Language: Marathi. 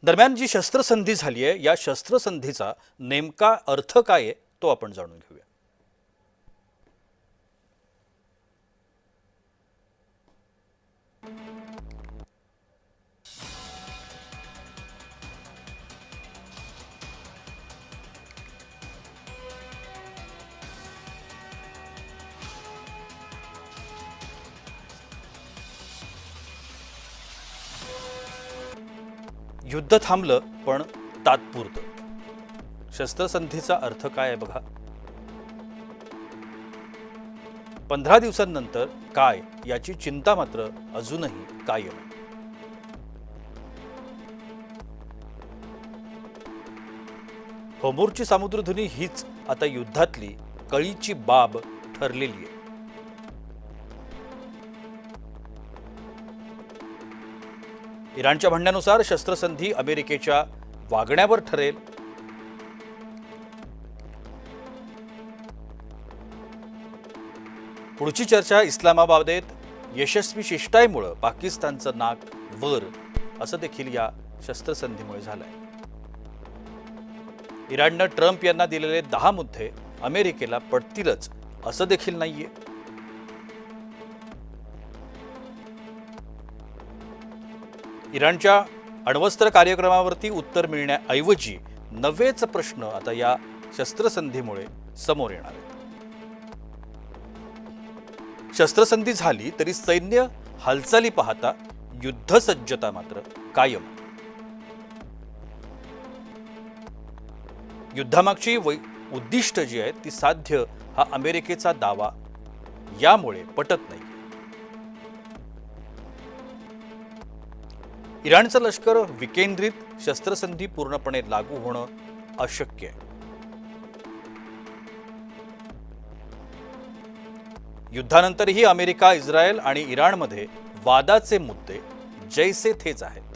दरम्यान जी शस्त्रसंधी झाली आहे या शस्त्रसंधीचा नेमका अर्थ काय आहे तो आपण जाणून घेऊया। युद्ध थांबलं पण तात्पुरतं। शस्त्रसंधीचा अर्थ काय आहे बघा। 15 दिवसांनंतर काय याची चिंता मात्र अजूनही कायम आहे। होर्मुझची सामुद्रधुनी हीच आता युद्धातली कळीची बाब ठरलेली आहे। इराणच्या म्हणण्यानुसार शस्त्रसंधी अमेरिकेच्या वागण्यावर ठरेल। पुढची चर्चा इस्लामाबादेत यशस्वी शिष्टाईमुळे पाकिस्तानचं नाक वर असं देखील या शस्त्रसंधीमुळे झालंय। इराणनं ट्रम्प यांना दिलेले 10 मुद्दे अमेरिकेला पटतीलच असं देखील नाहीये। इराणच्या अण्वस्त्र कार्यक्रमावरती उत्तर मिळण्याऐवजी नवेच प्रश्न आता या शस्त्रसंधीमुळे समोर येणार आहेत। शस्त्रसंधी झाली तरी सैन्य हालचाली पाहता युद्धसज्जता मात्र कायम। युद्धामागची उद्दिष्ट जी आहेत ती साध्य हा अमेरिकेचा दावा यामुळे पटत नाही। इराणचं लष्कर विकेंद्रित, शस्त्रसंधी पूर्णपणे लागू होणं अशक्य आहे। युद्धानंतरही अमेरिका, इस्रायल आणि इराणमध्ये वादाचे मुद्दे जैसे थेच आहेत।